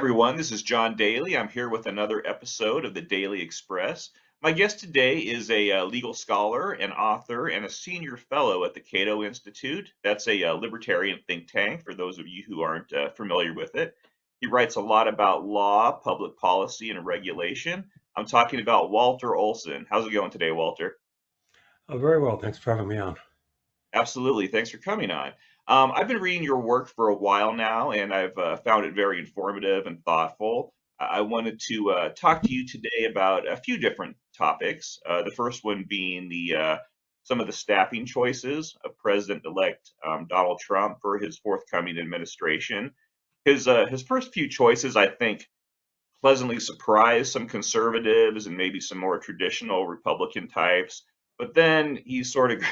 everyone. This is John Daly. I'm here with another episode of the Daily Express. My guest today is a legal scholar, an author, and a senior fellow at the Cato Institute. That's a libertarian think tank for those of you who aren't familiar with it. He writes a lot about law, public policy, and regulation. I'm talking about Walter Olson. How's it going today, Walter? Very well. Thanks for having me on. Absolutely. Thanks for coming on. I've been reading your work for a while now, and I've found it very informative and thoughtful. I wanted to talk to you today about a few different topics. The first one being the some of the staffing choices of President-elect Donald Trump for his forthcoming administration. His first few choices, I think, pleasantly surprised some conservatives and maybe some more traditional Republican types. But then he sort of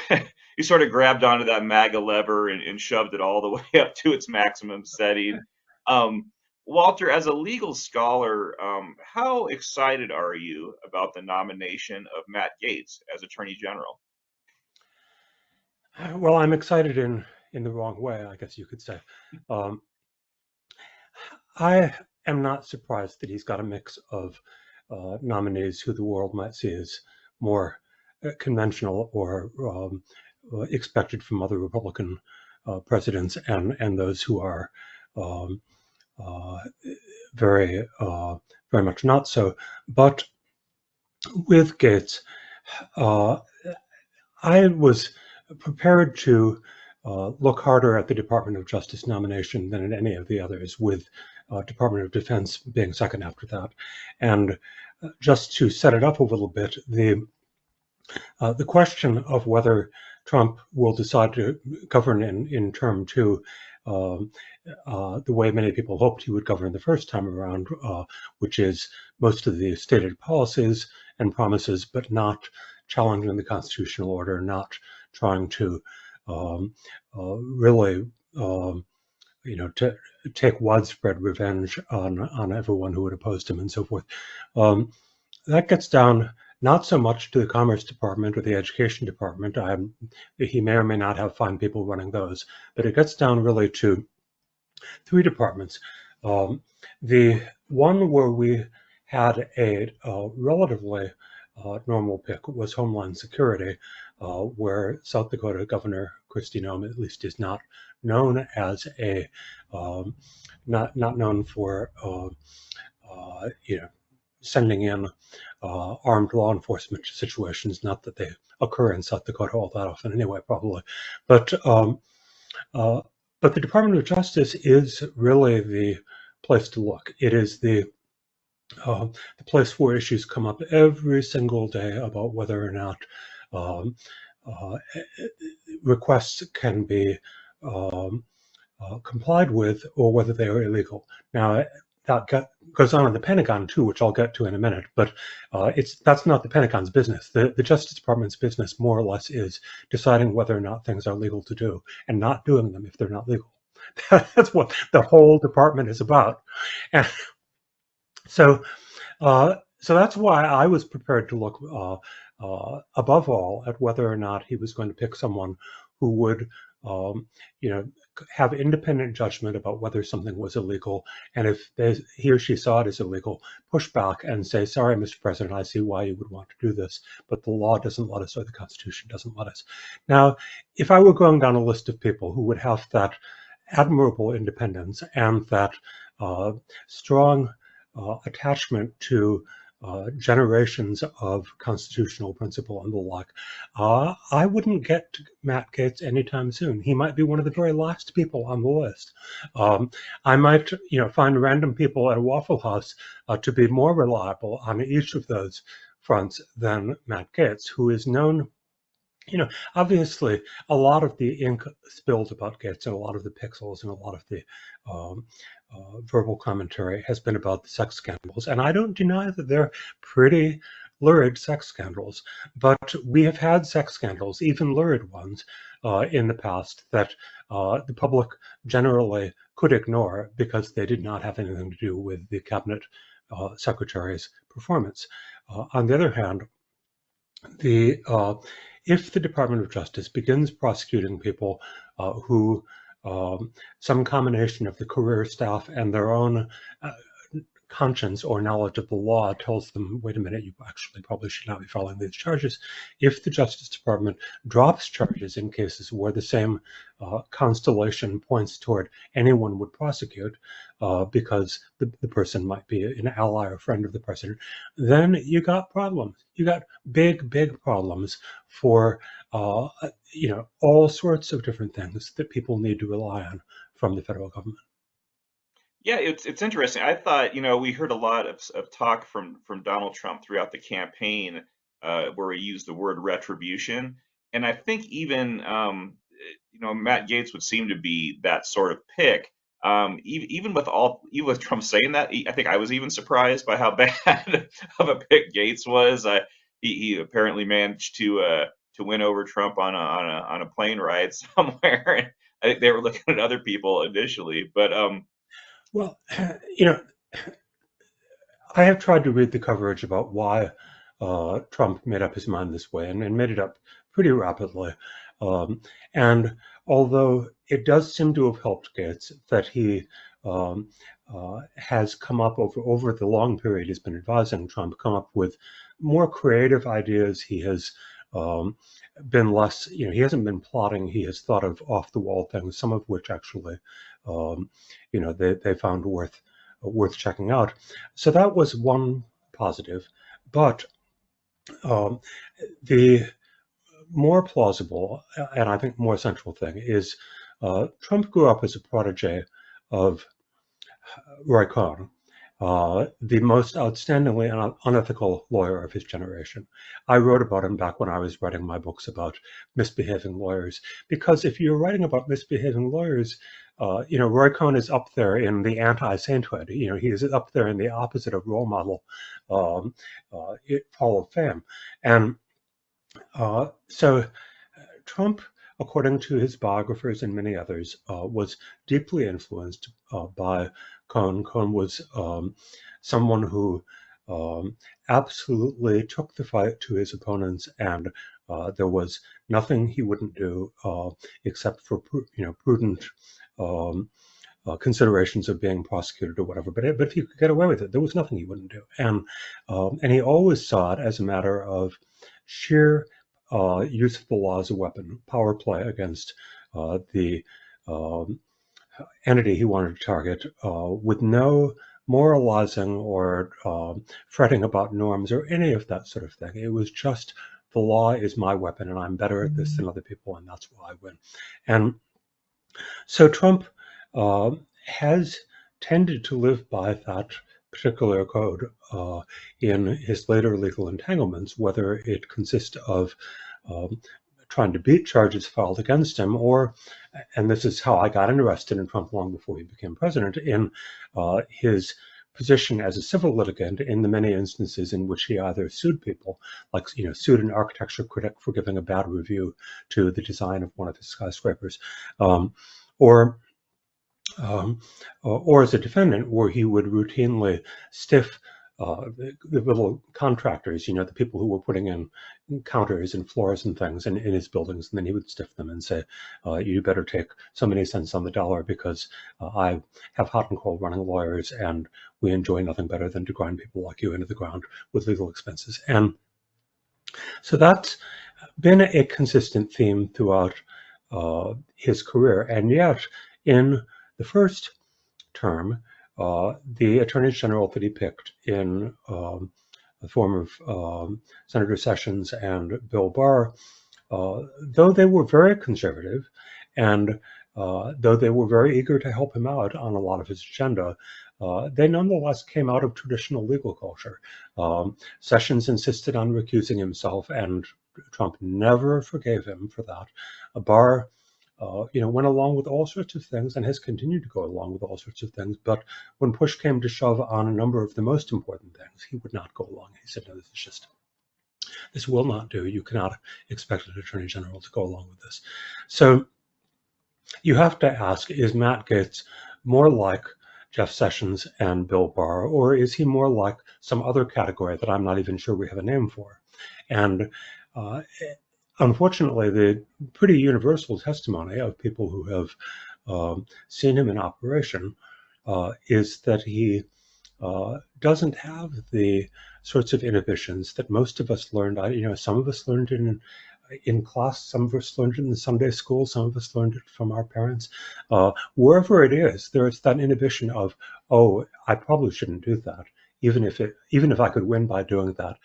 he sort of grabbed onto that MAGA lever and shoved it all the way up to its maximum setting. Um, Walter, as a legal scholar, how excited are you about the nomination of Matt Gaetz as Attorney General? Well, I'm excited in the wrong way, I guess you could say. Um, I am not surprised that he's got a mix of nominees who the world might see as more conventional or expected from other Republican presidents, and those who are um, uh, very very much not so. But with Gates, uh, I was prepared to look harder at the Department of Justice nomination than at any of the others, with Department of Defense being second after that. And just to set it up a little bit, the question of whether Trump will decide to govern in term two, um, the way many people hoped he would govern the first time around, which is most of the stated policies and promises, but not challenging the constitutional order, not trying to really, to take widespread revenge on everyone who had opposed him and so forth. Um, that gets down not so much to the Commerce Department or the Education Department. He may or may not have fine people running those, but it gets down really to three departments. Um, the one where we had a relatively normal pick was Homeland Security, where South Dakota Governor Kristi Noem at least is not known as a um, not known for sending in armed law enforcement situations. Not that they occur in South Dakota all that often anyway, probably, but uh, but the Department of Justice is really the place to look. It is the place where issues come up every single day about whether or not um, uh, requests can be um, complied with or whether they are illegal. Now, goes on in the Pentagon too, which I'll get to in a minute, but that's not the Pentagon's business. The Justice Department's business more or less is deciding whether or not things are legal to do and not doing them if they're not legal. That's what the whole department is about. And so so that's why I was prepared to look above all at whether or not he was going to pick someone who would, um, you know, have independent judgment about whether something was illegal, and if he or she saw it as illegal, push back and say, "Sorry, Mr. President, I see why you would want to do this, but the law doesn't let us, or the Constitution doesn't let us." Now, if I were going down a list of people who would have that admirable independence and that strong attachment to generations of constitutional principle and the like, I wouldn't get to Matt Gaetz anytime soon. He might be one of the very last people on the list. I might, find random people at a Waffle House to be more reliable on each of those fronts than Matt Gaetz, who is known. Obviously, a lot of the ink spilled about Gates and a lot of the pixels and a lot of the um, verbal commentary has been about the sex scandals. And I don't deny that they're pretty lurid sex scandals, but we have had sex scandals, even lurid ones, in the past that the public generally could ignore because they did not have anything to do with the cabinet secretary's performance. On the other hand, the if the Department of Justice begins prosecuting people who some combination of the career staff and their own conscience or knowledge of the law tells them, wait a minute, you actually probably should not be filing these charges. If the Justice Department drops charges in cases where the same constellation points toward anyone would prosecute because the person might be an ally or friend of the president, then you got problems. You got big, big problems for all sorts of different things that people need to rely on from the federal government. Yeah, it's interesting. I thought, we heard a lot of talk from Donald Trump throughout the campaign, where he used the word retribution, and I think even Matt Gaetz would seem to be that sort of pick. Even with Trump saying that, I think I was even surprised by how bad of a pick Gaetz was. He apparently managed to win over Trump on a plane ride somewhere. I think they were looking at other people initially, but Well, you know, I have tried to read the coverage about why Trump made up his mind this way, and made it up pretty rapidly. And although it does seem to have helped Gates that he has come up over the long period he's been advising Trump, come up with more creative ideas. He has been less, he hasn't been plotting. He has thought of off the wall things, some of which actually, they found worth checking out. So that was one positive. But the more plausible and I think more central thing is Trump grew up as a protege of Roy Cohn, the most outstandingly unethical lawyer of his generation. I wrote about him back when I was writing my books about misbehaving lawyers, because if you're writing about misbehaving lawyers, Roy Cohn is up there in the anti-sainthood. He is up there in the opposite of role model, Hall of Fame. And so Trump, according to his biographers and many others, was deeply influenced by Cohn. Cohn was someone who absolutely took the fight to his opponents, and there was nothing he wouldn't do except for prudent considerations of being prosecuted or whatever. But if he could get away with it, there was nothing he wouldn't do. And he always saw it as a matter of sheer use of the law as a weapon, power play against the entity he wanted to target, with no moralizing or fretting about norms or any of that sort of thing. It was just, the law is my weapon and I'm better at this than other people, and that's why I win. And so Trump has tended to live by that particular code in his later legal entanglements, whether it consists of trying to beat charges filed against him, or, and this is how I got interested in Trump long before he became president, in his position as a civil litigant in the many instances in which he either sued people, like sued an architecture critic for giving a bad review to the design of one of his skyscrapers, or as a defendant, where he would routinely stiff the little contractors, the people who were putting in counters and floors and things in his buildings, and then he would stiff them and say, you better take so many cents on the dollar, because I have hot and cold running lawyers, and we enjoy nothing better than to grind people like you into the ground with legal expenses. And so that's been a consistent theme throughout his career. And yet, in the first term, the Attorney General that he picked in the form of Senator Sessions and Bill Barr, though they were very conservative, and though they were very eager to help him out on a lot of his agenda, they nonetheless came out of traditional legal culture. Sessions insisted on recusing himself, and Trump never forgave him for that. Barr went along with all sorts of things and has continued to go along with all sorts of things. But when push came to shove on a number of the most important things, he would not go along. He said, no, this will not do. You cannot expect an attorney general to go along with this. So you have to ask, is Matt Gaetz more like Jeff Sessions and Bill Barr, or is he more like some other category that I'm not even sure we have a name for? And unfortunately, the pretty universal testimony of people who have seen him in operation is that he doesn't have the sorts of inhibitions that most of us learned. Some of us learned in class, some of us learned it in the Sunday school, some of us learned it from our parents. Wherever it is, there's that inhibition of, oh, I probably shouldn't do that, even if I could win by doing that.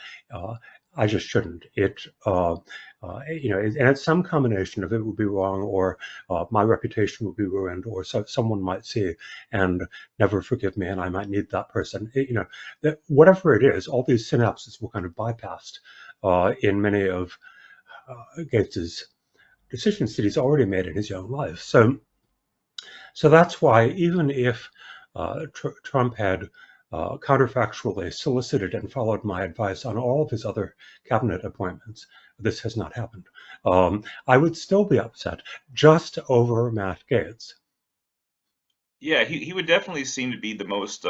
I just shouldn't. And it's some combination of it would be wrong, or my reputation would be ruined, or someone might see and never forgive me, and I might need that person. Whatever it is, all these synapses were kind of bypassed in many of Gates's decisions that he's already made in his young life. So that's why, even if Trump had counterfactually solicited and followed my advice on all of his other cabinet appointments, this has not happened. I would still be upset just over Matt Gaetz. Yeah, he would definitely seem to be the most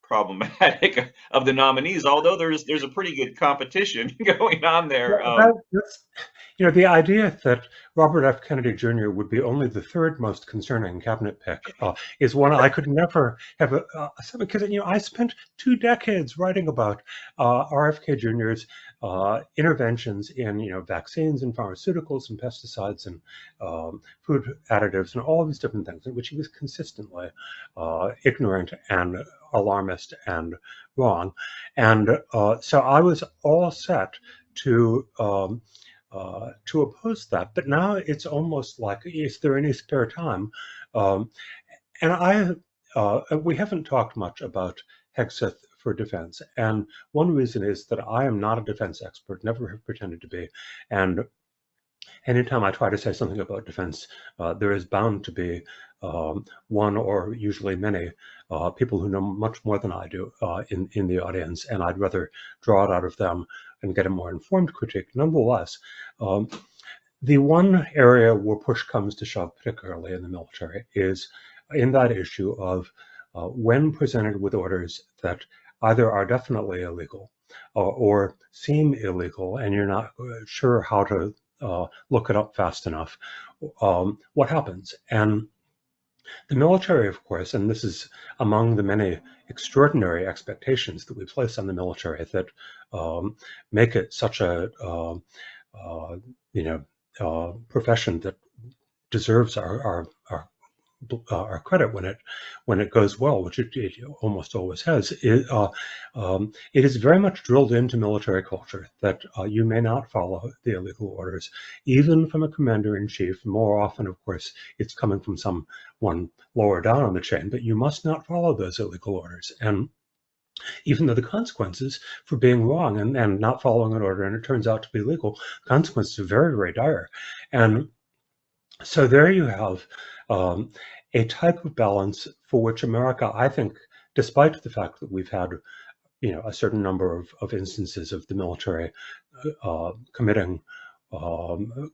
problematic of the nominees, although there's a pretty good competition going on there. The idea that Robert F. Kennedy Jr. would be only the third most concerning cabinet pick is one I could never have, because I spent 2 decades writing about RFK Jr.'s interventions in vaccines and pharmaceuticals and pesticides and food additives and all of these different things in which he was consistently ignorant and alarmist and wrong. And so I was all set to oppose that. But now it's almost like, is there any spare time? And we haven't talked much about Hegseth for defense. And one reason is that I am not a defense expert, never have pretended to be. And anytime I try to say something about defense, there is bound to be one or usually many people who know much more than I do in the audience, and I'd rather draw it out of them and get a more informed critique. Nonetheless, the one area where push comes to shove, particularly in the military, is in that issue of when presented with orders that either are definitely illegal or seem illegal, and you're not sure how to look it up fast enough, what happens? And the military, of course, and this is among the many extraordinary expectations that we place on the military that make it such a profession that deserves our credit when it goes well, which it almost always has. It is very much drilled into military culture that you may not follow the illegal orders, even from a commander-in-chief. More often, of course, it's coming from someone lower down on the chain, but you must not follow those illegal orders. And even though the consequences for being wrong and not following an order, and it turns out to be legal, consequences are very, very dire. And so there you have a type of balance for which America, I think, despite the fact that we've had a certain number of instances of the military committing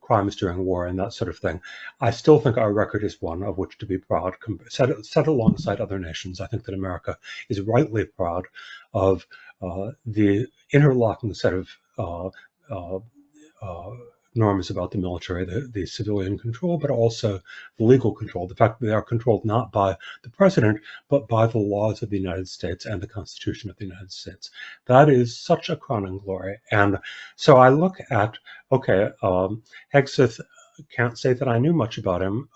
crimes during war and that sort of thing, I still think our record is one of which to be proud. Set alongside other nations, I think that America is rightly proud of the interlocking set of norms about the military, the civilian control, but also the legal control, the fact that they are controlled not by the president, but by the laws of the United States and the Constitution of the United States. That is such a crowning glory. And so I look at, okay, Hegseth, can't say that I knew much about him,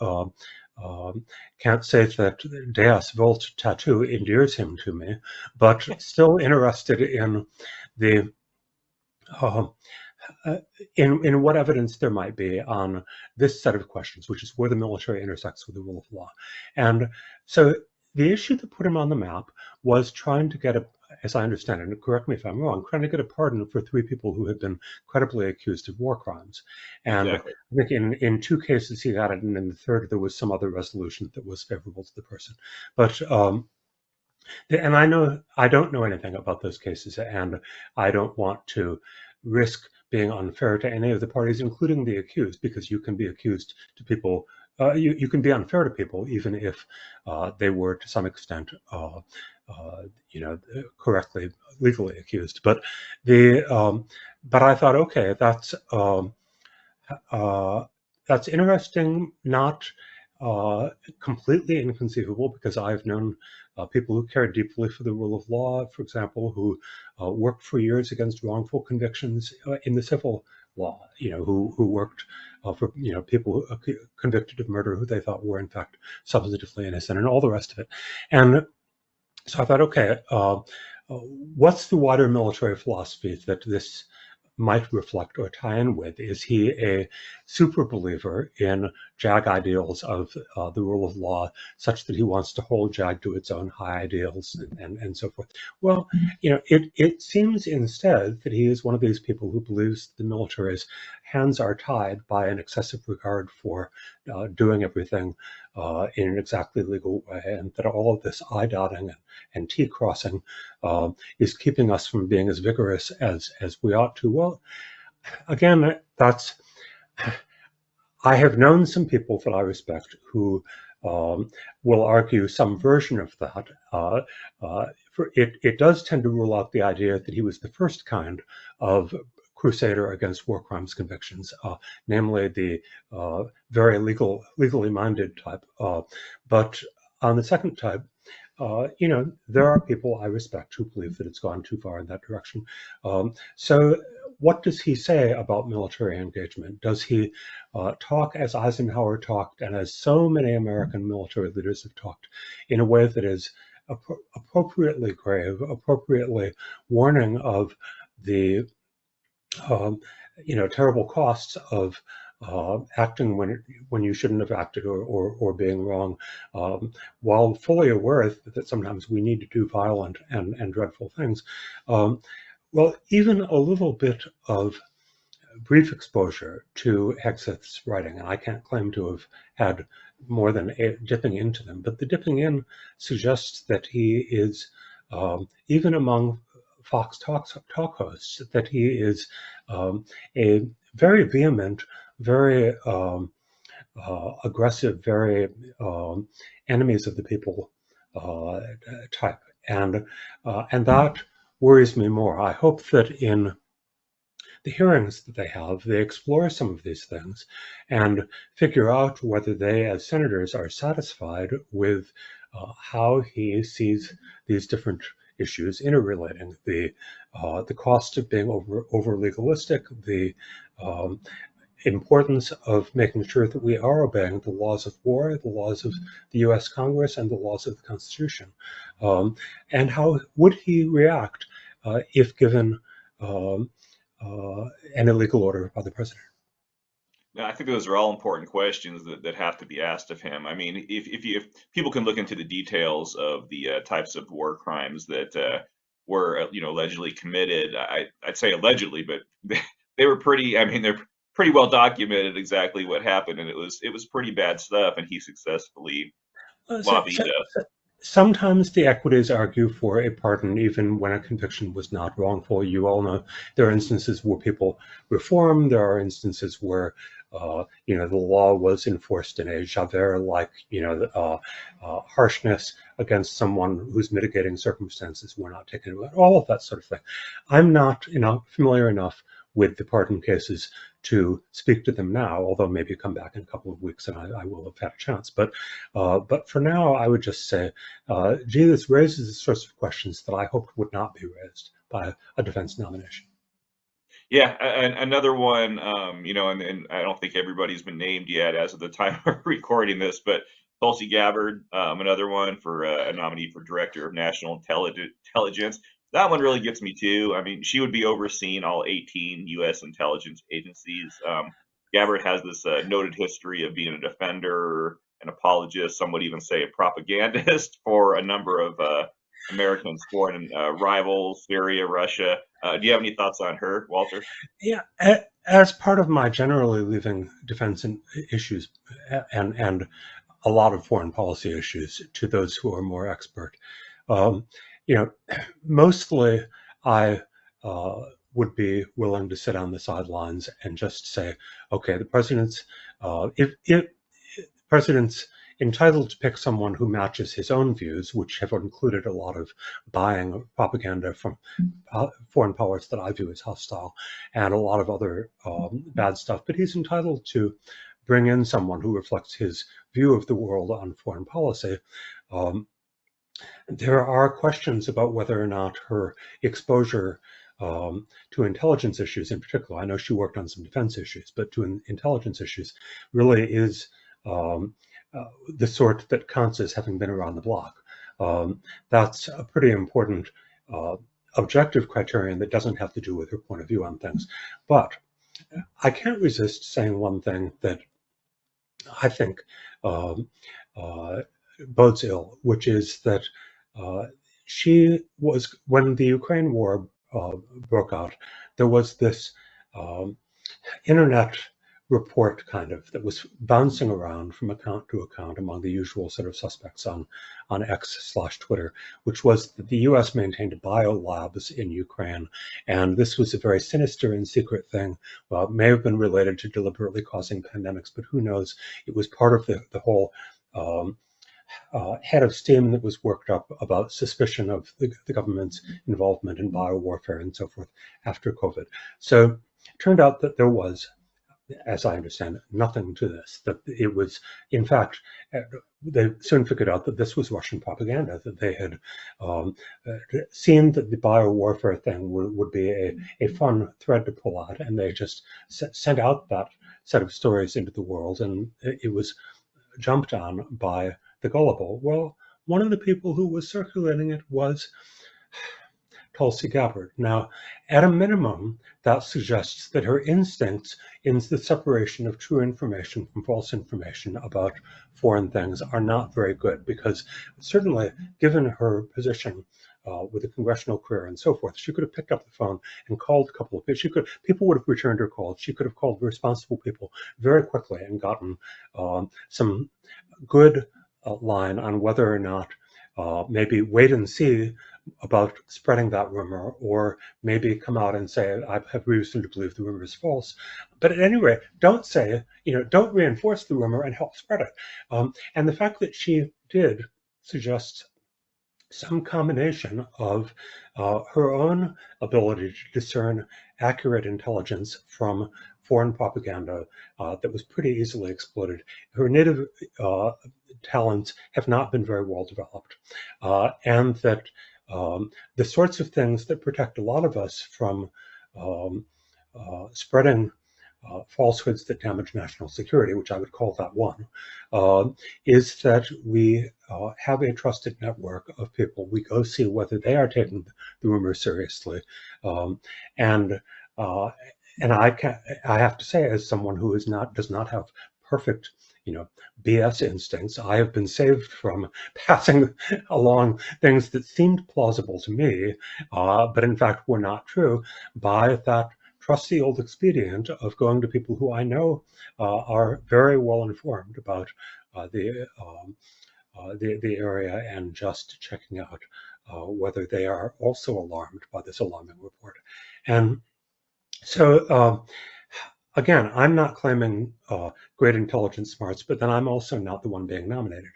can't say that Deus Vult tattoo endears him to me, but still interested in the in what evidence there might be on this set of questions, which is where the military intersects with the rule of law. And so the issue that put him on the map was trying to get as I understand it, and correct me if I'm wrong, trying to get a pardon for 3 people who had been credibly accused of war crimes. And Exactly. I think in 2 cases he got it, and in the third there was some other resolution that was favorable to the person. But and I don't know anything about those cases, and I don't want to risk being unfair to any of the parties, including the accused, because you can be accused to people, you can be unfair to people even if they were to some extent, correctly, legally accused. But but I thought, okay, that's interesting, not completely inconceivable because I've known people who care deeply for the rule of law, for example, who worked for years against wrongful convictions in the civil law, who worked for, people convicted of murder who they thought were in fact substantively innocent and all the rest of it. And so I thought, okay, what's the wider military philosophy that this might reflect or tie in with? Is he a super believer in JAG ideals of the rule of law, such that he wants to hold JAG to its own high ideals and so forth? Well, it seems instead that he is one of these people who believes the military's hands are tied by an excessive regard for doing everything in an exactly legal way, and that all of this I dotting and T crossing is keeping us from being as vigorous as we ought to. Well, again, I have known some people that I respect who will argue some version of that. It does tend to rule out the idea that he was the first kind of crusader against war crimes convictions, namely the very legally minded type. But on the second type, there are people I respect who believe that it's gone too far in that direction. So what does he say about military engagement? Does he talk as Eisenhower talked and as so many American military leaders have talked, in a way that is appropriately grave, appropriately warning of the terrible costs of acting when you shouldn't have acted, or being wrong, while fully aware that sometimes we need to do violent and dreadful things? Well, even a little bit of brief exposure to Hegseth's writing, and I can't claim to have had more than dipping into them, but the dipping in suggests that he is, even among Fox talk hosts, that he is a very vehement, very aggressive, very enemies of the people type, and that worries me more. I hope that in the hearings that they have, they explore some of these things and figure out whether they, as senators, are satisfied with how he sees these different issues interrelating: the cost of being over legalistic, the importance of making sure that we are obeying the laws of war, the laws of the U.S. Congress, and the laws of the Constitution, and how would he react if given an illegal order by the president? No, I think those are all important questions that have to be asked of him. I mean, if people can look into the details of the types of war crimes that were allegedly committed, I'd say allegedly, but they were pretty. I mean, they're pretty well documented exactly what happened, and it was pretty bad stuff. And he successfully So, lobbied. sometimes the equities argue for a pardon even when a conviction was not wrongful. You all know there are instances where people reform. There are instances where the law was enforced in a Javert-like, harshness against someone whose mitigating circumstances were not taken into account. All of that sort of thing. I'm not familiar enough with the pardon cases to speak to them now, although maybe come back in a couple of weeks and I will have had a chance. But for now, I would just say, gee, this raises the sorts of questions that I hoped would not be raised by a defense nomination. Yeah, another one, and I don't think everybody's been named yet as of the time of recording this, but Tulsi Gabbard, another one for a nominee for Director of National Intelligence. That one really gets me too. I mean, she would be overseeing all 18 U.S. intelligence agencies. Gabbard has this noted history of being a defender, an apologist, some would even say a propagandist for a number of Americans' foreign rivals, Syria, Russia. Do you have any thoughts on her, Walter? Yeah, as part of my generally leaving defense issues and a lot of foreign policy issues to those who are more expert, um, mostly I would be willing to sit on the sidelines and just say, okay, the president's if president's entitled to pick someone who matches his own views, which have included a lot of buying propaganda from foreign powers that I view as hostile, and a lot of other bad stuff. But he's entitled to bring in someone who reflects his view of the world on foreign policy, there are questions about whether or not her exposure to intelligence issues in particular, I know she worked on some defense issues, but to intelligence issues really is the sort that counts as having been around the block. That's a pretty important objective criterion that doesn't have to do with her point of view on things. But I can't resist saying one thing that I think bodes ill, which is that she was, when the Ukraine war broke out, there was this internet report kind of that was bouncing around from account to account among the usual sort of suspects on X/Twitter, which was that the US maintained biolabs in Ukraine. And this was a very sinister and secret thing. Well, it may have been related to deliberately causing pandemics, but who knows? It was part of the whole head of steam that was worked up about suspicion of the government's involvement in biowarfare and so forth after COVID. So it turned out that there was, as I understand it, nothing to this, that it was, in fact, they soon figured out that this was Russian propaganda, that they had seen that the biowarfare thing would be a fun thread to pull out, and they just sent out that set of stories into the world, and it was jumped on by the gullible. Well, one of the people who was circulating it was Tulsi Gabbard. Now, at a minimum, that suggests that her instincts in the separation of true information from false information about foreign things are not very good, because certainly, given her position with a congressional career and so forth, she could have picked up the phone and called a couple of people. People would have returned her calls. She could have called responsible people very quickly and gotten some good line on whether or not maybe wait and see about spreading that rumor, or maybe come out and say, I have reason to believe the rumor is false. But at any rate, don't say, don't reinforce the rumor and help spread it. And the fact that she did suggests some combination of her own ability to discern accurate intelligence from foreign propaganda that was pretty easily exploited. Her native talents have not been very well developed, and that the sorts of things that protect a lot of us from spreading falsehoods that damage national security, which I would call that one, is that we have a trusted network of people. We go see whether they are taking the rumor seriously, and I have to say, as someone who does not have perfect BS instincts, I have been saved from passing along things that seemed plausible to me, but in fact were not true, by that trusty old expedient of going to people who I know are very well informed about the area, and just checking out whether they are also alarmed by this alarming report. And so again, I'm not claiming great intelligence smarts, but then I'm also not the one being nominated.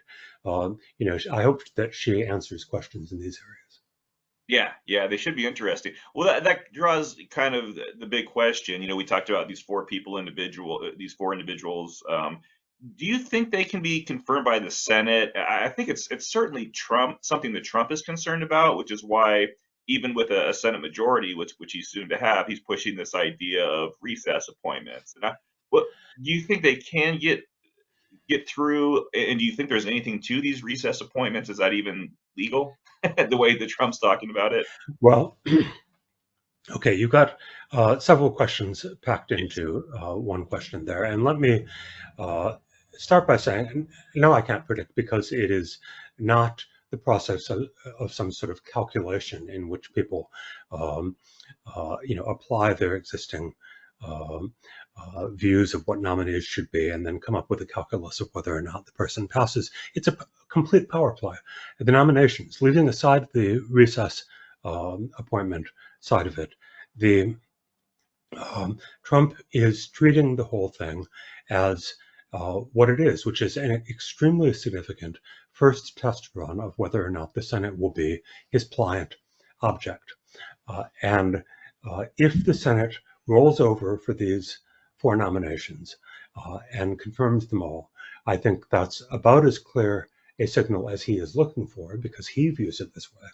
I hope that she answers questions in these areas. Yeah, they should be interesting. Well, that draws kind of the big question. We talked about these these four individuals. Do you think they can be confirmed by the Senate? I think it's certainly something that Trump is concerned about, which is why even with a Senate majority, which he's soon to have, he's pushing this idea of recess appointments. And what do you think they can get through? And do you think there's anything to these recess appointments? Is that even legal? The way that Trump's talking about it? Well, okay, you got several questions packed into one question there. And let me start by saying, no, I can't predict, because it is not the process of some sort of calculation in which people, apply their existing views of what nominees should be and then come up with a calculus of whether or not the person passes. It's a complete power play. The nominations, leaving aside the recess appointment side of it, Trump is treating the whole thing as what it is, which is an extremely significant first test run of whether or not the Senate will be his pliant object. And if the Senate rolls over for these four nominations, and confirms them all, I think that's about as clear a signal as he is looking for, because he views it this way,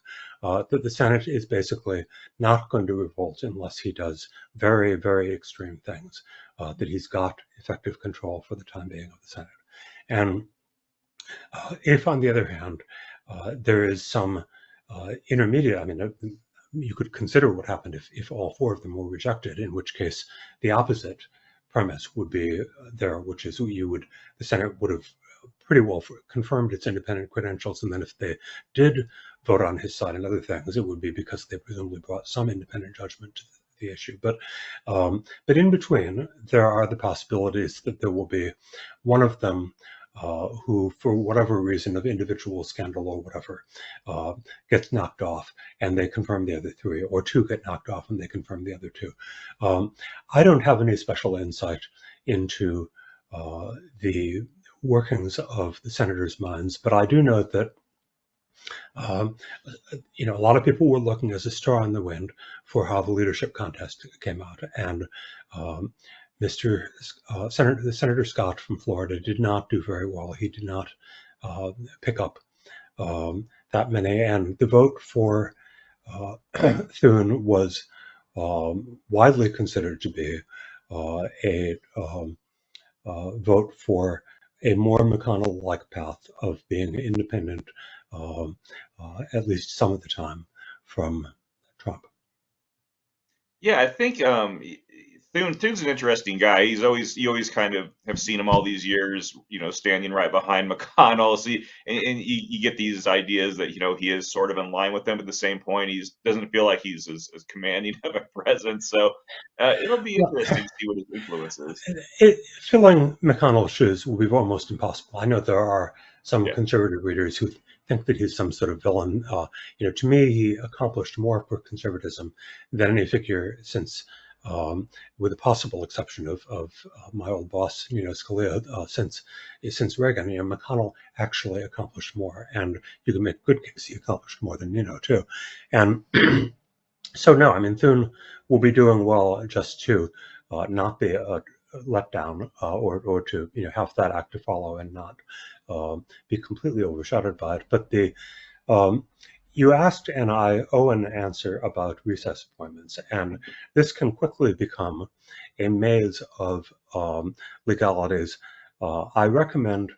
that the Senate is basically not going to revolt unless he does very, very extreme things, that he's got effective control for the time being of the Senate. And if, on the other hand, there is some intermediate, I mean, you could consider what happened if all four of them were rejected, in which case the opposite premise would be there, which is the Senate would have pretty well confirmed its independent credentials, and then if they did vote on his side and other things, it would be because they presumably brought some independent judgment to the issue. But in between, there are the possibilities that there will be one of them who, for whatever reason of individual scandal or whatever, gets knocked off and they confirm the other three, or two get knocked off and they confirm the other two. I don't have any special insight into the workings of the senators' minds, but I do know that a lot of people were looking as a star in the wind for how the leadership contest came out, and Senator Scott from Florida did not do very well. He did not pick up that many, and the vote for Thune was widely considered to be a vote for a more McConnell-like path of being independent, at least some of the time, from Trump. Yeah, I think Thune's an interesting guy. You always kind of have seen him all these years, standing right behind McConnell. So and you get these ideas that he is sort of in line with them. At the same point, he doesn't feel like he's as commanding of a presence. So it'll be interesting to see what his influence is. Filling McConnell's shoes will be almost impossible. I know there are some Yeah. conservative readers who think that he's some sort of villain. To me, he accomplished more for conservatism than any figure since, with the possible exception of my old boss, Scalia, since Reagan. McConnell actually accomplished more, and you can make a good case he accomplished more than too. And so no, I mean, Thune will be doing well just to not be let down, or to have that act to follow and not be completely overshadowed by it. But you asked, and I owe an answer about recess appointments, and this can quickly become a maze of legalities. I recommend.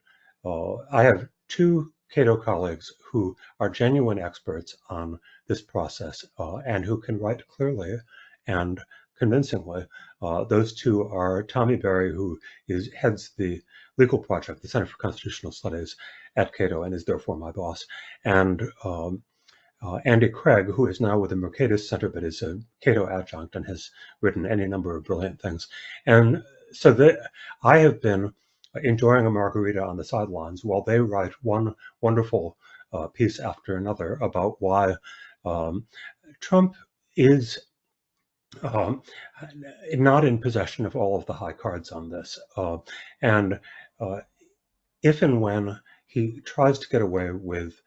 I have two Cato colleagues who are genuine experts on this process, and who can write clearly and convincingly. Those two are Tommy Berry, who heads the legal project, the Center for Constitutional Studies at Cato, and is therefore my boss, and Andy Craig, who is now with the Mercatus Center, but is a Cato adjunct and has written any number of brilliant things. And so I have been enjoying a margarita on the sidelines while they write one wonderful piece after another about why Trump is not in possession of all of the high cards on this. And if and when he tries to get away with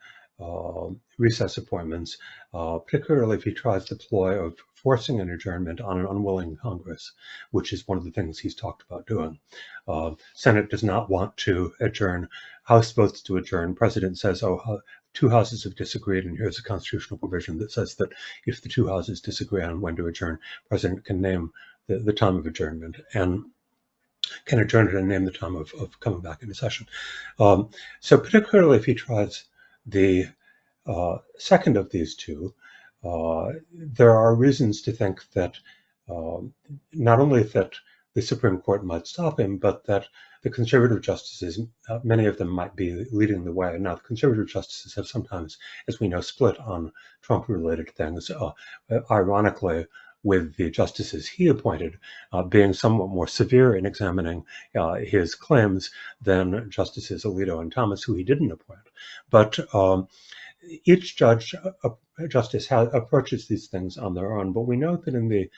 recess appointments, particularly if he tries the ploy of forcing an adjournment on an unwilling Congress, which is one of the things he's talked about doing. Senate does not want to adjourn. House votes to adjourn. President says, two houses have disagreed, and here's a constitutional provision that says that if the two houses disagree on when to adjourn, president can name the time of adjournment and can adjourn it and name the time of coming back into session. So particularly if he tries the second of these two, there are reasons to think that not only that the Supreme Court might stop him, but that the conservative justices, many of them might be leading the way. Now, the conservative justices have sometimes, as we know, split on Trump-related things, ironically, with the justices he appointed being somewhat more severe in examining his claims than Justices Alito and Thomas, who he didn't appoint. But each justice approaches these things on their own. But we know that in the,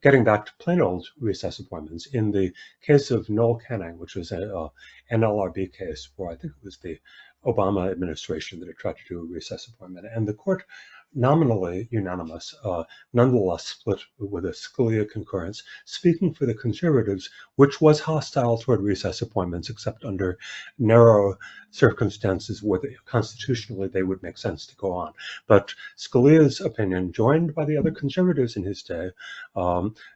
getting back to plain old recess appointments, in the case of Noel Canning, which was an NLRB case where I think it was the Obama administration that had tried to do a recess appointment, and the court nominally unanimous, nonetheless split with a Scalia concurrence, speaking for the conservatives, which was hostile toward recess appointments, except under narrow circumstances where constitutionally they would make sense to go on. But Scalia's opinion, joined by the other conservatives in his day,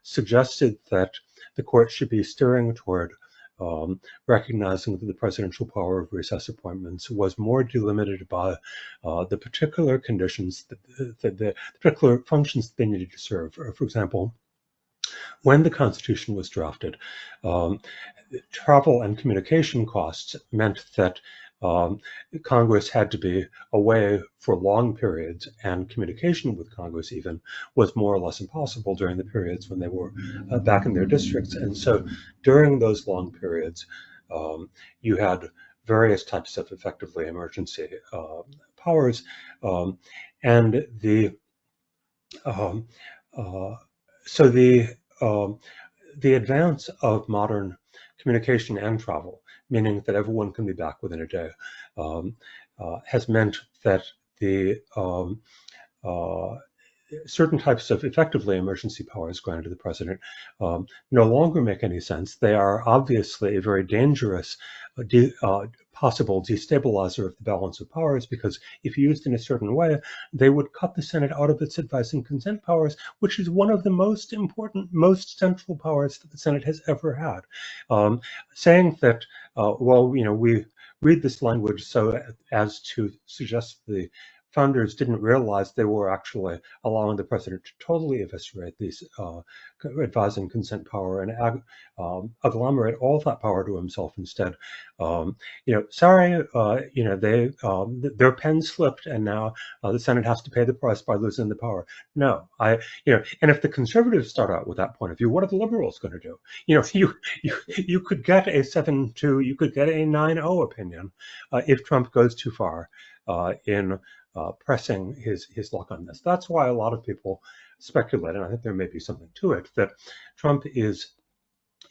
suggested that the court should be steering toward recognizing that the presidential power of recess appointments was more delimited by the particular conditions, the particular functions they needed to serve. For example, when the Constitution was drafted, travel and communication costs meant that Congress had to be away for long periods, and communication with Congress even was more or less impossible during the periods when they were back in their districts. And so during those long periods, you had various types of effectively emergency powers, and so the advance of modern communication and travel, meaning that everyone can be back within a day, has meant that the certain types of effectively emergency powers granted to the president no longer make any sense. They are obviously a very dangerous possible destabilizer of the balance of powers, because if used in a certain way, they would cut the Senate out of its advice and consent powers, which is one of the most important, most central powers that the Senate has ever had. Saying that, we read this language so as to suggest the founders didn't realize they were actually allowing the president to totally eviscerate these advise and consent power and agglomerate all that power to himself instead. Their pen slipped, and now the Senate has to pay the price by losing the power. No, and if the conservatives start out with that point of view, what are the liberals going to do? You could get a 7-2, you could get a 9-0 opinion if Trump goes too far in pressing his luck on this. That's why a lot of people speculate, and I think there may be something to it, that Trump is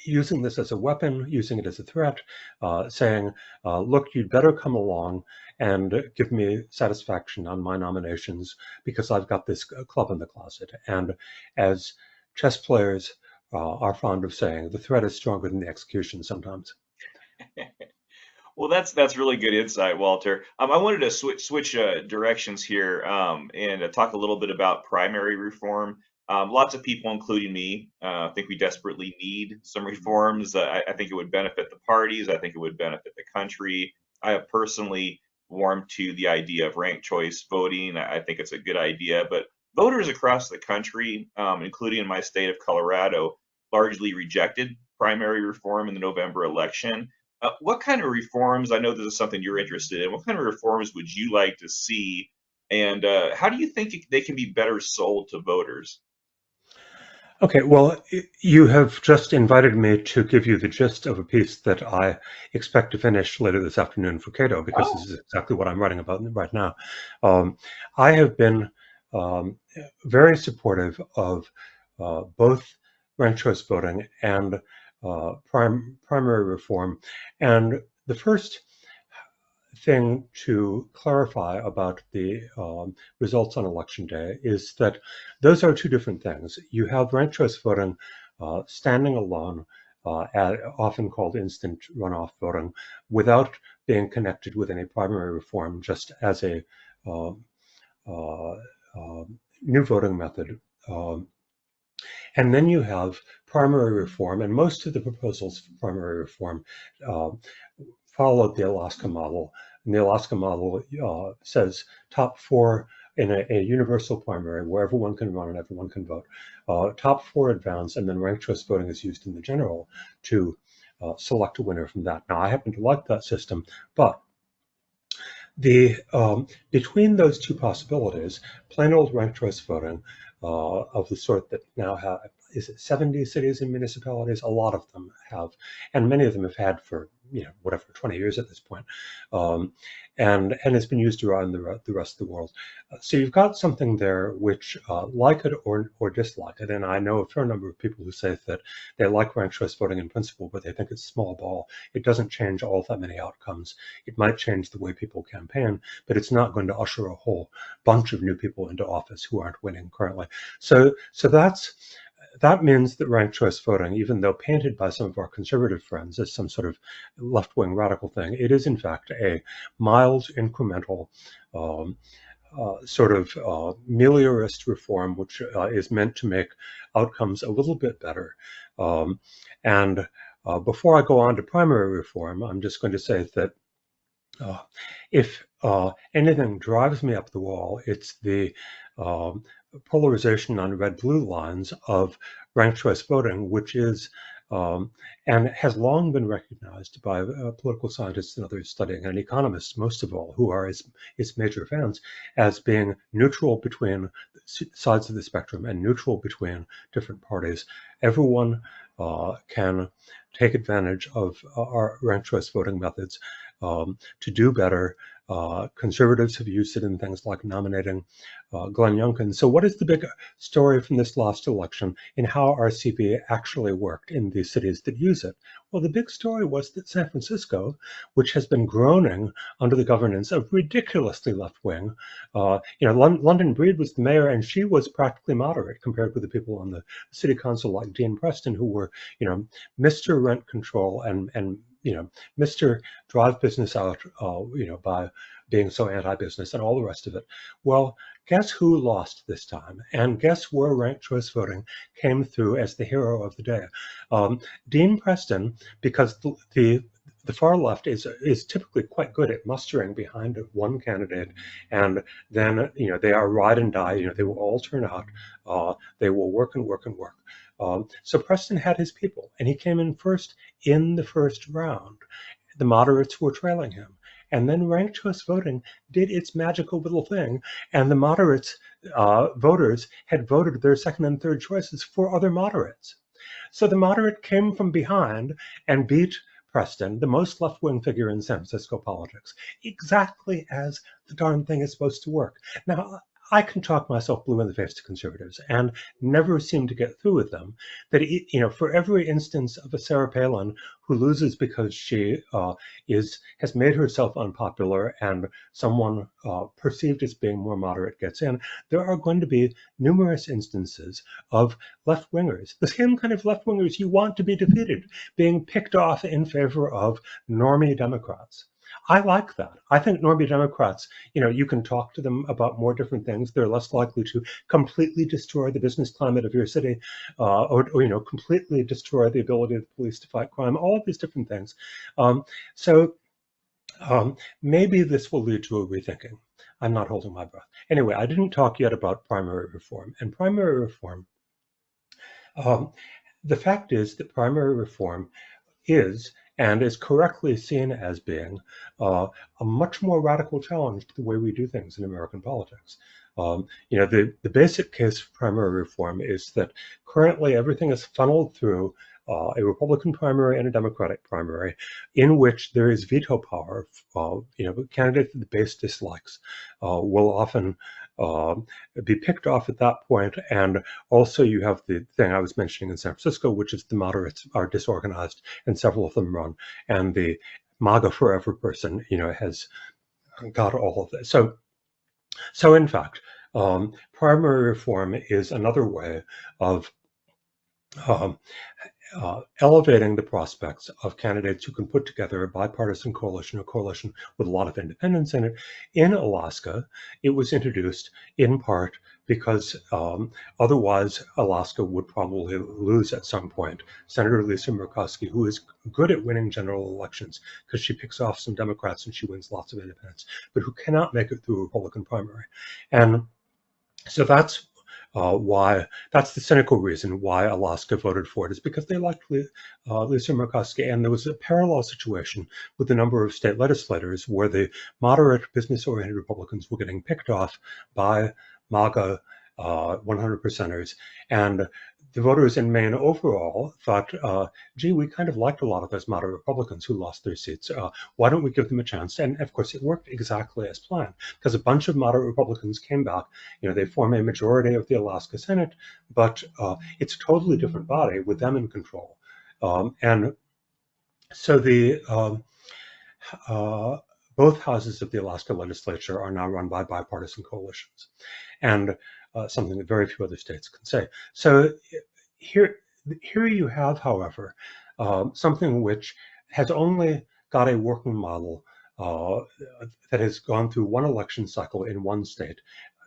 using this as a weapon, using it as a threat, saying, look, you'd better come along and give me satisfaction on my nominations because I've got this club in the closet. And as chess players are fond of saying, the threat is stronger than the execution sometimes. Well, that's really good insight, Walter. I wanted to switch directions here and talk a little bit about primary reform. Lots of people, including me, think we desperately need some reforms. I think it would benefit the parties. I think it would benefit the country. I have personally warmed to the idea of ranked choice voting. I think it's a good idea, but voters across the country, including in my state of Colorado, largely rejected primary reform in the November election. What kind of reforms, I know this is something you're interested in, what kind of reforms would you like to see? And how do you think they can be better sold to voters? Okay, well, you have just invited me to give you the gist of a piece that I expect to finish later this afternoon for Cato, because this is exactly what I'm writing about right now. I have been very supportive of both ranked choice voting and primary reform. And the first thing to clarify about the results on election day is that those are two different things. You have ranked choice voting standing alone, often called instant runoff voting, without being connected with any primary reform, just as a new voting method. And then you have primary reform, and most of the proposals for primary reform followed the Alaska model. And the Alaska model says top four in a universal primary where everyone can run and everyone can vote. Top four advance, and then ranked choice voting is used in the general to select a winner from that. Now, I happen to like that system, but the between those two possibilities, plain old ranked choice voting of the sort that now is it 70 cities and municipalities? A lot of them have, and many of them have had for, whatever, 20 years at this point. And it's been used around the rest of the world. So you've got something there which, like it or dislike it, and I know a fair number of people who say that they like ranked choice voting in principle, but they think it's small ball. It doesn't change all that many outcomes. It might change the way people campaign, but it's not going to usher a whole bunch of new people into office who aren't winning currently. So that means that ranked choice voting, even though painted by some of our conservative friends as some sort of left-wing radical thing, it is in fact a mild, incremental, sort of meliorist reform, which is meant to make outcomes a little bit better. And before I go on to primary reform, I'm just going to say that if anything drives me up the wall, it's the polarization on red-blue lines of ranked choice voting, which is and has long been recognized by political scientists and others studying, and economists most of all, who are its major fans, as being neutral between sides of the spectrum and neutral between different parties. Everyone can take advantage of our ranked choice voting methods to do better. Conservatives have used it in things like nominating Glenn Youngkin. So what is the big story from this last election in how RCV actually worked in the cities that use it? Well, the big story was that San Francisco, which has been groaning under the governance of ridiculously left-wing, London Breed was the mayor, and she was practically moderate compared with the people on the city council like Dean Preston, who were, Mr. Rent Control and Mr. Drive Business Out, by being so anti-business and all the rest of it. Well, guess who lost this time? And guess where ranked choice voting came through as the hero of the day? Dean Preston, because the far left is typically quite good at mustering behind one candidate, and then they are ride and die. They will all turn out. They will work and work and work. So Preston had his people, and he came in first in the first round. The moderates were trailing him. And then ranked choice voting did its magical little thing, and the moderates voters had voted their second and third choices for other moderates. So the moderate came from behind and beat Preston, the most left-wing figure in San Francisco politics, exactly as the darn thing is supposed to work. Now, I can talk myself blue in the face to conservatives and never seem to get through with them that, for every instance of a Sarah Palin who loses because she has made herself unpopular and someone perceived as being more moderate gets in, there are going to be numerous instances of left-wingers, the same kind of left-wingers you want to be defeated, being picked off in favor of normie Democrats. I like that. I think normie Democrats, you can talk to them about more different things. They're less likely to completely destroy the business climate of your city, or completely destroy the ability of the police to fight crime, all of these different things. So maybe this will lead to a rethinking. I'm not holding my breath. Anyway, I didn't talk yet about primary reform. And primary reform, the fact is that primary reform is and is correctly seen as being a much more radical challenge to the way we do things in American politics. The basic case for primary reform is that currently everything is funneled through a Republican primary and a Democratic primary, in which there is veto power. Candidates that the base dislikes will often be picked off at that point. And also you have the thing I was mentioning in San Francisco, which is the moderates are disorganized and several of them run. And the MAGA forever person, has got all of this. So in fact, primary reform is another way of elevating the prospects of candidates who can put together a bipartisan coalition, a coalition with a lot of independents in it. In Alaska, it was introduced in part because otherwise Alaska would probably lose at some point. Senator Lisa Murkowski, who is good at winning general elections because she picks off some Democrats and she wins lots of independents, but who cannot make it through a Republican primary. And so that's the cynical reason why Alaska voted for it, is because they liked Lisa Murkowski. And there was a parallel situation with a number of state legislators where the moderate business-oriented Republicans were getting picked off by MAGA 100%ers. And the voters in Maine overall thought, gee, we kind of liked a lot of those moderate Republicans who lost their seats. Why don't we give them a chance? And of course, it worked exactly as planned, because a bunch of moderate Republicans came back. They form a majority of the Alaska Senate, but it's a totally different body with them in control. And so both houses of the Alaska legislature are now run by bipartisan coalitions, and something that very few other states can say. So here you have, however, something which has only got a working model that has gone through one election cycle in one state,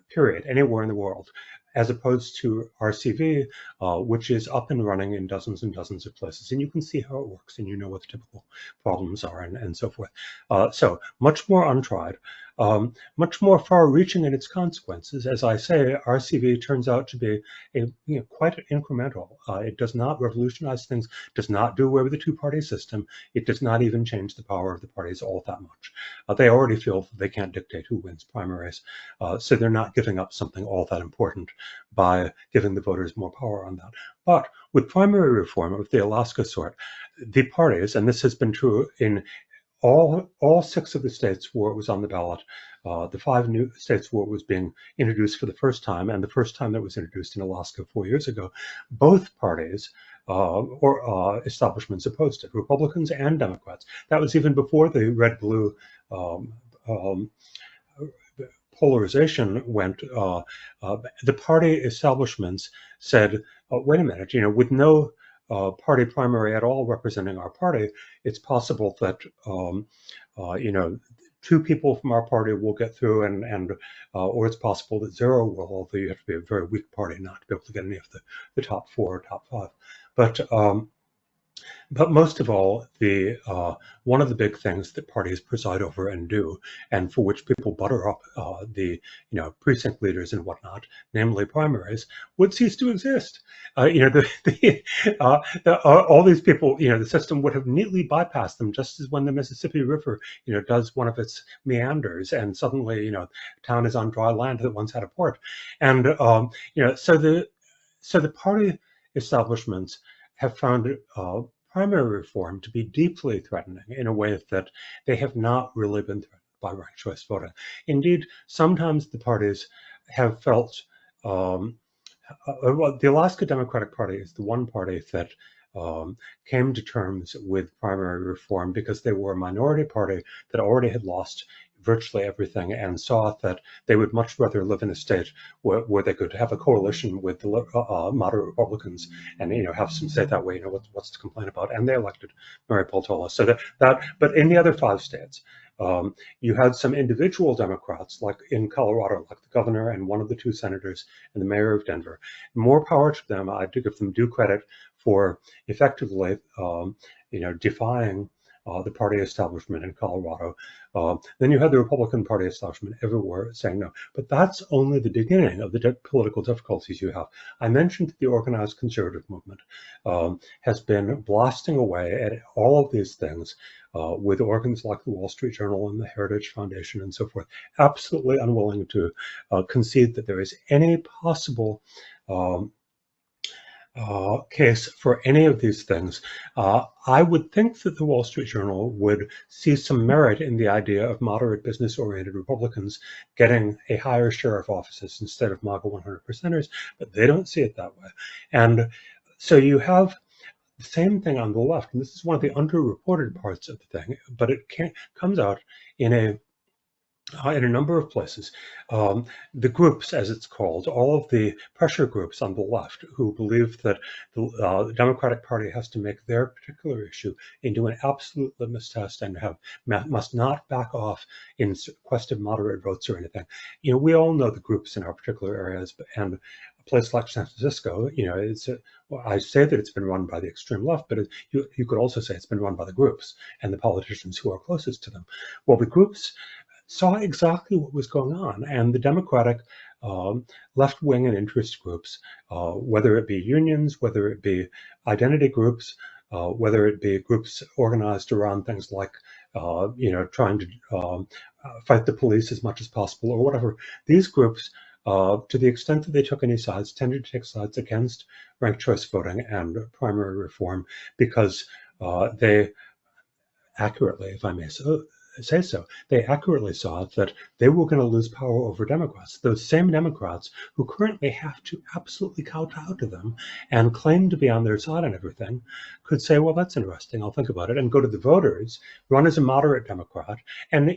period, anywhere in the world, as opposed to RCV, which is up and running in dozens and dozens of places. And you can see how it works, and you know what the typical problems are, and so forth. So much more untried, much more far-reaching in its consequences. As I say, RCV turns out to be quite incremental. It does not revolutionize things, does not do away with the two-party system. It does not even change the power of the parties all that much. They already feel they can't dictate who wins primaries, so they're not giving up something all that important by giving the voters more power on that. But with primary reform of the Alaska sort, the parties, and this has been true in all 6 of the states where it was on the ballot, the 5 new states where it was being introduced for the first time, and the first time that it was introduced in Alaska 4 years ago, both parties or establishments opposed it, Republicans and Democrats. That was even before the red-blue polarization went. The party establishments said, wait a minute, with no party primary at all representing our party, it's possible that 2 people from our party will get through, and or it's possible that 0 will, although you have to be a very weak party not to be able to get any of the top 4 or top 5. But most of all, one of the big things that parties preside over and do, and for which people butter up the precinct leaders and whatnot, namely primaries, would cease to exist. All these people, the system would have neatly bypassed them, just as when the Mississippi River, does one of its meanders, and suddenly, town is on dry land that once had a port, and so the party establishments have found primary reform to be deeply threatening in a way that they have not really been threatened by ranked choice voting. Indeed, sometimes the parties have felt, the Alaska Democratic Party is the one party that came to terms with primary reform because they were a minority party that already had lost virtually everything and saw that they would much rather live in a state where they could have a coalition with the moderate Republicans and have some say that way. What's to complain about? And they elected Mary Peltola. So but in the other 5 states, you had some individual Democrats, like in Colorado, like the governor and one of the 2 senators and the mayor of Denver. More power to them. I do give them due credit for effectively, defying the party establishment in Colorado. Then you had the Republican Party establishment everywhere saying no. But that's only the beginning of the political difficulties you have. I mentioned that the organized conservative movement has been blasting away at all of these things with organs like the Wall Street Journal and the Heritage Foundation and so forth, absolutely unwilling to concede that there is any possible case for any of these things. I would think that the Wall Street Journal would see some merit in the idea of moderate business-oriented Republicans getting a higher share of offices instead of MAGA 100%ers, but they don't see it that way. And so you have the same thing on the left, and this is one of the underreported parts of the thing, but it comes out in a number of places. The groups, as it's called, all of the pressure groups on the left who believe that the Democratic Party has to make their particular issue into an absolute litmus test and must not back off in quest of moderate votes or anything. We all know the groups in our particular areas, and a place like San Francisco, I say that it's been run by the extreme left, but you could also say it's been run by the groups and the politicians who are closest to them. Well, the groups saw exactly what was going on, and the Democratic left-wing and interest groups, whether it be unions, whether it be identity groups, whether it be groups organized around things like trying to fight the police as much as possible or whatever, these groups to the extent that they took any sides, tended to take sides against ranked choice voting and primary reform because they accurately, if I may say so, they accurately saw that they were going to lose power over Democrats. Those same Democrats who currently have to absolutely kowtow to them and claim to be on their side and everything could say, well, that's interesting, I'll think about it, and go to the voters, run as a moderate Democrat, and,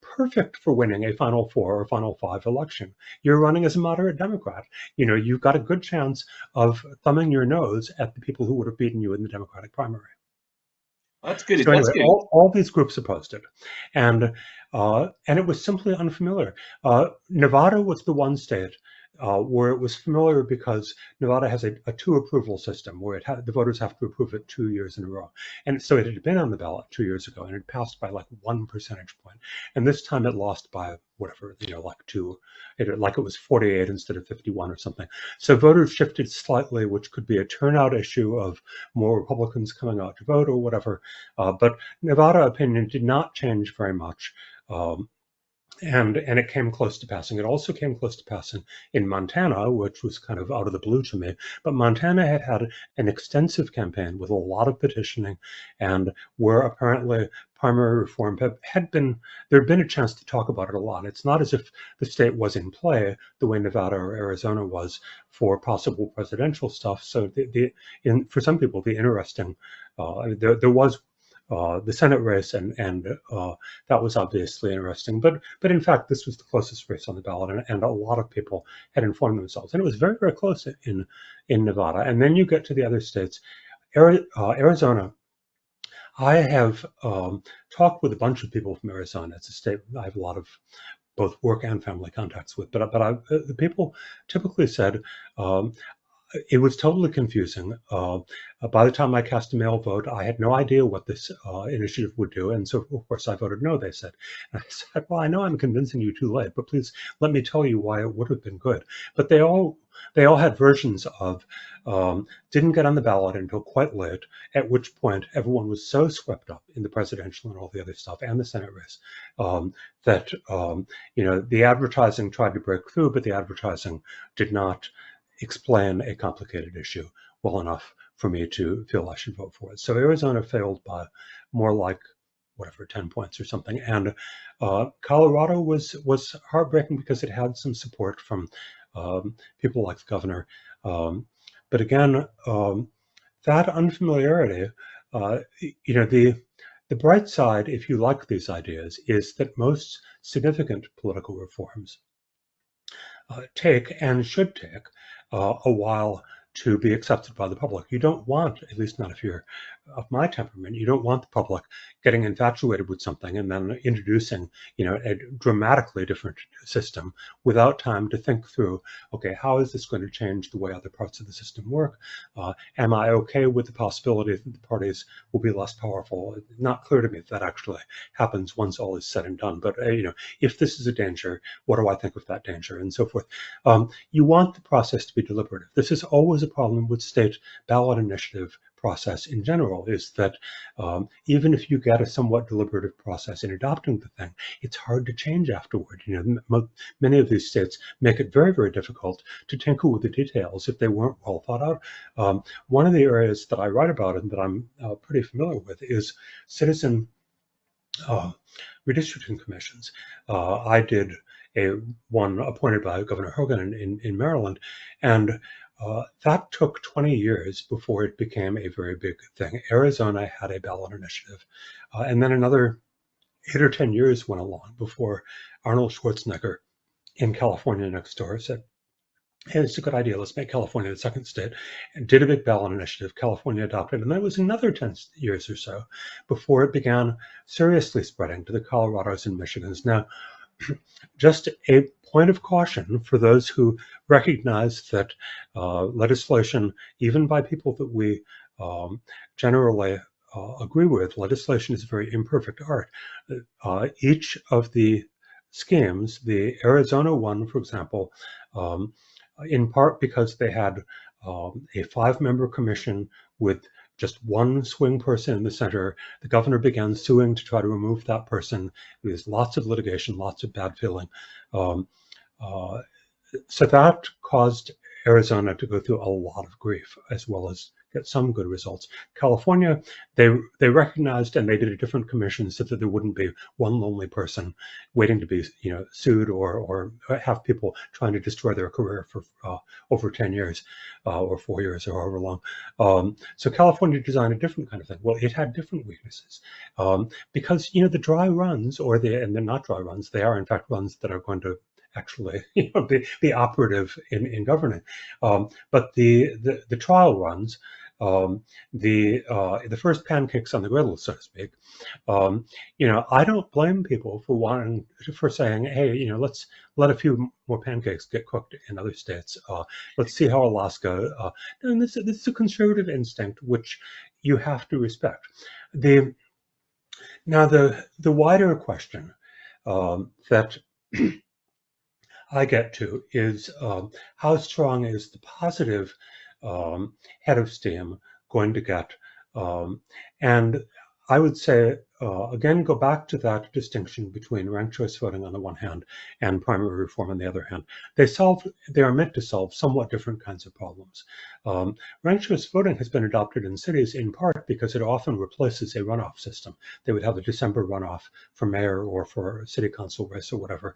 perfect for winning a Final Four or Final Five election. You're running as a moderate Democrat. You've got a good chance of thumbing your nose at the people who would have beaten you in the Democratic primary. That's good. So That's anyway, good. all these groups opposed it, and it was simply unfamiliar. Nevada was the one state where it was familiar because Nevada has a two approval system where the voters have to approve it 2 years in a row, and so it had been on the ballot 2 years ago and it passed by like 1 percentage point, and this time it lost by whatever, like two, like it was 48 instead of 51 or something. So voters shifted slightly, which could be a turnout issue of more Republicans coming out to vote or whatever. But Nevada opinion did not change very much. And it came close to passing. It also came close to passing in Montana, which was kind of out of the blue to me. But Montana had had an extensive campaign with a lot of petitioning, and where apparently primary reform had been, there had been a chance to talk about it a lot. It's not as if the state was in play the way Nevada or Arizona was for possible presidential stuff. So for some people, the interesting, there was the Senate race, and that was obviously interesting. But in fact, this was the closest race on the ballot, and a lot of people had informed themselves, and it was very, very close in Nevada. And then you get to the other states. Arizona. I have talked with a bunch of people from Arizona. It's a state I have a lot of both work and family contacts with. But the people typically said. It was totally confusing. By the time I cast a mail vote, I had no idea what this initiative would do. And so, of course, I voted no, they said. And I said, well, I know I'm convincing you too late, but please let me tell you why it would have been good. But they all had versions of didn't get on the ballot until quite late, at which point everyone was so swept up in the presidential and all the other stuff and the Senate race that, the advertising tried to break through, but the advertising did not explain a complicated issue well enough for me to feel I should vote for it. So Arizona failed by more like 10 points or something. And Colorado was heartbreaking because it had some support from people like the governor. But again, that unfamiliarity, the bright side, if you like these ideas, is that most significant political reforms take and should take a while to be accepted by the public. You don't want, at least not if you're of my temperament, you don't want the public getting infatuated with something and then introducing, a dramatically different system without time to think through, okay, how is this going to change the way other parts of the system work? Am I okay with the possibility that the parties will be less powerful? Not clear to me if that actually happens once all is said and done. But, if this is a danger, what do I think of that danger, and so forth? You want the process to be deliberative. This is always a problem with state ballot initiative process in general, is that even if you get a somewhat deliberative process in adopting the thing, it's hard to change afterward. Many of these states make it very, very difficult to tinker with the details if they weren't well thought out. One of the areas that I write about and that I'm pretty familiar with is citizen redistricting commissions. I did one appointed by Governor Hogan in Maryland, and that took 20 years before it became a very big thing. Arizona had a ballot initiative, and then another 8 or 10 years went along before Arnold Schwarzenegger in California next door said, hey, it's a good idea, let's make California the second state, and did a big ballot initiative. California adopted, and then it was another 10 years or so before it began seriously spreading to the Colorados and Michigans. Now, just a point of caution for those who recognize that legislation, even by people that we generally agree with, legislation is a very imperfect art. Each of the schemes, the Arizona one, for example, in part because they had a 5-member commission with just one swing person in the center, the governor began suing to try to remove that person. There's lots of litigation, lots of bad feeling. so that caused Arizona to go through a lot of grief as well as get some good results. California, they recognized and they did a different commission so that there wouldn't be one lonely person waiting to be sued or have people trying to destroy their career for over 10 years or 4 years or however long. So California designed a different kind of thing. Well, it had different weaknesses because the dry runs and they're not dry runs. They are in fact runs that are going to actually be operative in governing. But the trial runs, the first pancakes on the griddle, so to speak. I don't blame people for saying, hey, let's let a few more pancakes get cooked in other states. Let's see how Alaska. And this is a conservative instinct which you have to respect. Now the wider question that I get to is how strong is the positive head of steam going to get? And I would say, again, go back to that distinction between ranked choice voting on the one hand and primary reform on the other hand. They are meant to solve somewhat different kinds of problems. Ranked choice voting has been adopted in cities in part because it often replaces a runoff system. They would have a December runoff for mayor or for city council race or whatever.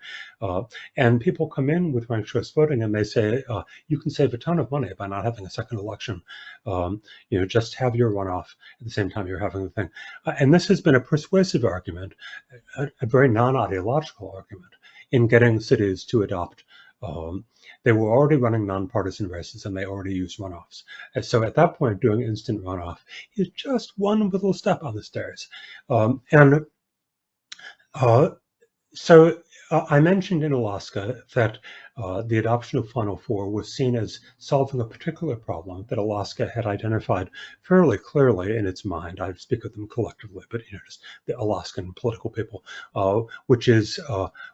And people come in with ranked choice voting and they say, you can save a ton of money by not having a second election. Just have your runoff at the same time you're having the thing. And this has been a persuasive argument, a very non-ideological argument in getting cities to adopt. They were already running nonpartisan races and they already used runoffs. And so at that point, doing instant runoff is just one little step on the stairs. So I mentioned in Alaska that the adoption of Final Four was seen as solving a particular problem that Alaska had identified fairly clearly in its mind. I speak of them collectively, but just the Alaskan political people, which is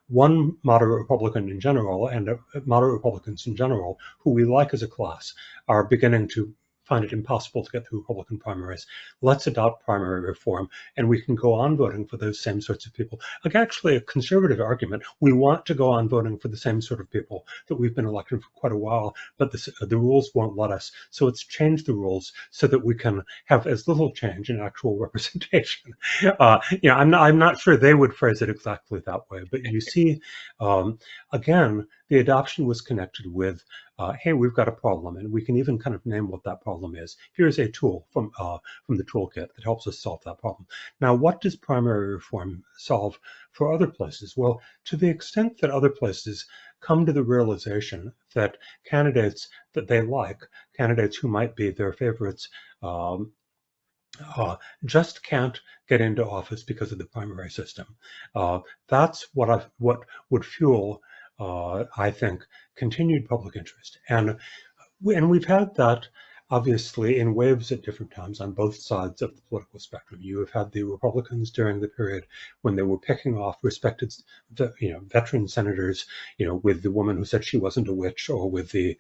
one moderate Republican in general and moderate Republicans in general, who we like as a class, are beginning to find it impossible to get through Republican primaries. Let's adopt primary reform, and we can go on voting for those same sorts of people. Like actually a conservative argument, we want to go on voting for the same sort of people that we've been elected for quite a while, but the rules won't let us. So let's change the rules so that we can have as little change in actual representation. I'm not sure they would phrase it exactly that way, but you see, again, the adoption was connected with hey, we've got a problem, and we can even kind of name what that problem is. Here's a tool from the toolkit that helps us solve that problem. Now, what does primary reform solve for other places? Well, to the extent that other places come to the realization that candidates that they like, candidates who might be their favorites, just can't get into office because of the primary system. That's what would fuel, I think, continued public interest. And we've had that obviously in waves at different times on both sides of the political spectrum. You have had the Republicans during the period when they were picking off respected, veteran senators, with the woman who said she wasn't a witch, or with the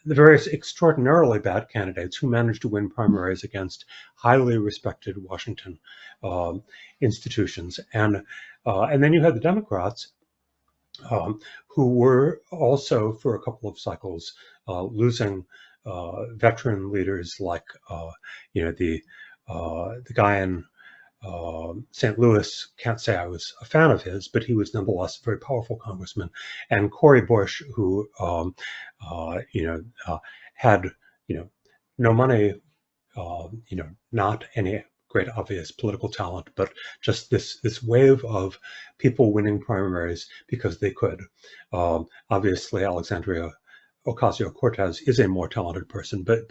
various extraordinarily bad candidates who managed to win primaries against highly respected Washington institutions. And then you had the Democrats, who were also for a couple of cycles losing veteran leaders like the guy in St. Louis. Can't say I was a fan of his, but he was nonetheless a very powerful congressman, and Cory Bush, who had no money, not any great obvious political talent, but just this wave of people winning primaries because they could. Obviously, Alexandria Ocasio-Cortez is a more talented person, but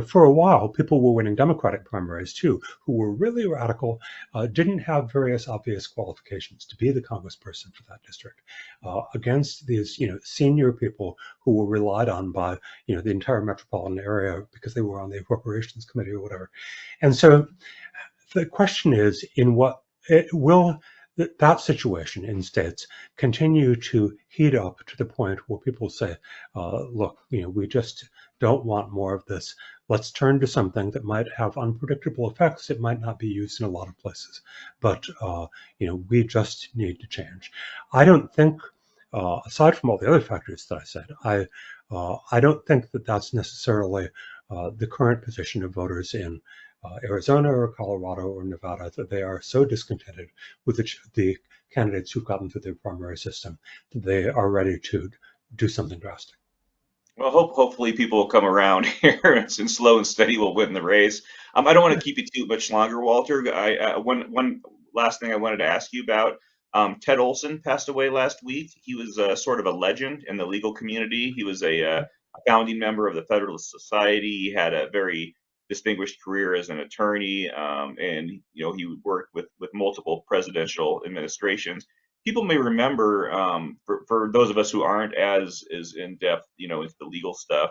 for a while, people were winning Democratic primaries too, who were really radical, didn't have various obvious qualifications to be the congressperson for that district, against these senior people who were relied on by the entire metropolitan area because they were on the appropriations committee or whatever. And so the question is, will that situation in states continue to heat up to the point where people say, look, we just don't want more of this. Let's turn to something that might have unpredictable effects. It might not be used in a lot of places, but we just need to change. I don't think, aside from all the other factors that I said, I don't think that that's necessarily the current position of voters in Arizona or Colorado or Nevada, that they are so discontented with the candidates who've gotten through the primary system that they are ready to do something drastic. Well, hopefully people will come around here and slow and steady will win the race. I don't want to keep you too much longer, Walter. One last thing I wanted to ask you about. Ted Olson passed away last week. He was sort of a legend in the legal community. He was a founding member of the Federalist Society. He had a very distinguished career as an attorney, and he worked with multiple presidential administrations. People may remember, for those of us who aren't as in depth, into the legal stuff,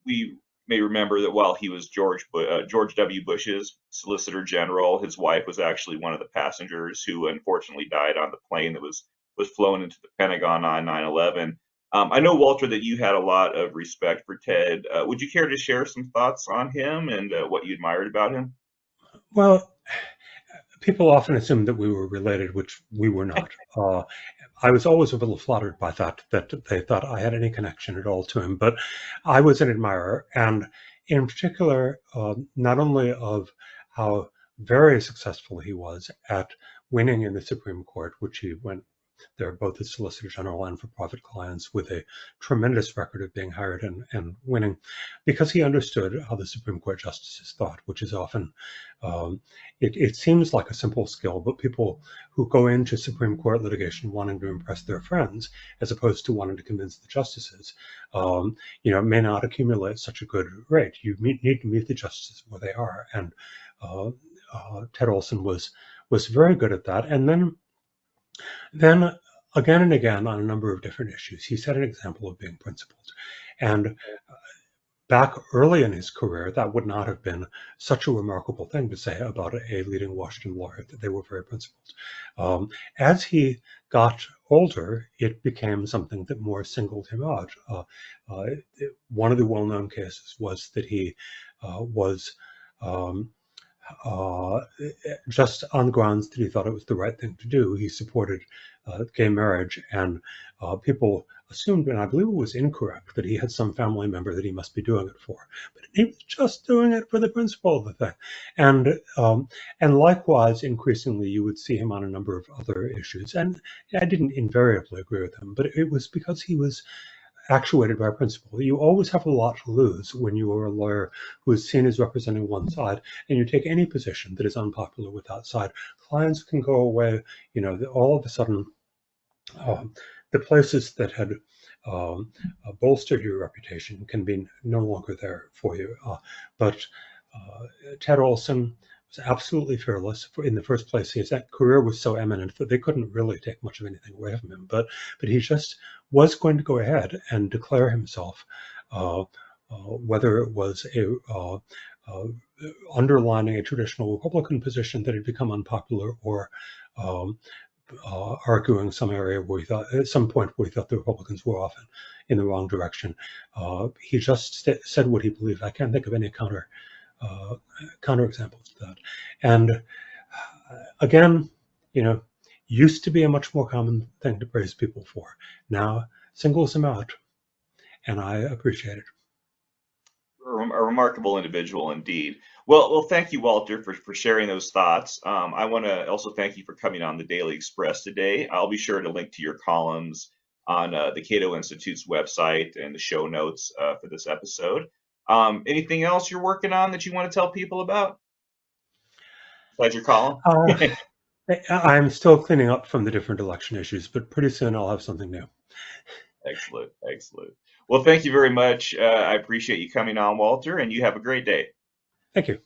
we may remember that while he was George W. Bush's Solicitor General, his wife was actually one of the passengers who unfortunately died on the plane that was flown into the Pentagon on 9/11. I know, Walter, that you had a lot of respect for Ted. Would you care to share some thoughts on him and what you admired about him? Well, people often assumed that we were related, which we were not. I was always a little flattered by that they thought I had any connection at all to him, but I was an admirer, and in particular, not only of how very successful he was at winning in the Supreme Court, which he went there both as Solicitor General and for private clients, with a tremendous record of being hired and winning, because he understood how the Supreme Court justices thought, which is often, it seems like a simple skill, but people who go into Supreme Court litigation wanting to impress their friends, as opposed to wanting to convince the justices, may not accumulate such a good rate. You need to meet the justices where they are, and Ted Olson was very good at that. And then again and again on a number of different issues, he set an example of being principled. And back early in his career, that would not have been such a remarkable thing to say about a leading Washington lawyer, that they were very principled. As he got older, it became something that more singled him out. One of the well-known cases was that he was just on the grounds that he thought it was the right thing to do. He supported gay marriage, and people assumed, and I believe it was incorrect, that he had some family member that he must be doing it for, but he was just doing it for the principle of the thing. And likewise, increasingly, you would see him on a number of other issues, and I didn't invariably agree with him, but it was because he was actuated by principle. You always have a lot to lose when you are a lawyer who is seen as representing one side, and you take any position that is unpopular with that side. Clients can go away, all of a sudden, the places that had bolstered your reputation can be no longer there for you. But Ted Olson was absolutely fearless. In the first place, his career was so eminent that they couldn't really take much of anything away from him. But he just was going to go ahead and declare himself, whether it was underlining a traditional Republican position that had become unpopular, or arguing some area where he thought, at some point where he thought the Republicans were often in the wrong direction. He just said what he believed. I can't think of any counter examples of that. And again, used to be a much more common thing to praise people for. Now singles them out, and I appreciate it. A remarkable individual indeed. Well, thank you, Walter, for sharing those thoughts. I want to also thank you for coming on the Daily Express today. I'll be sure to link to your columns on the Cato Institute's website and the show notes for this episode. Anything else you're working on that you want to tell people about besides your column? I'm still cleaning up from the different election issues, but pretty soon I'll have something new. Excellent. Well, thank you very much. I appreciate you coming on, Walter, and you have a great day. Thank you.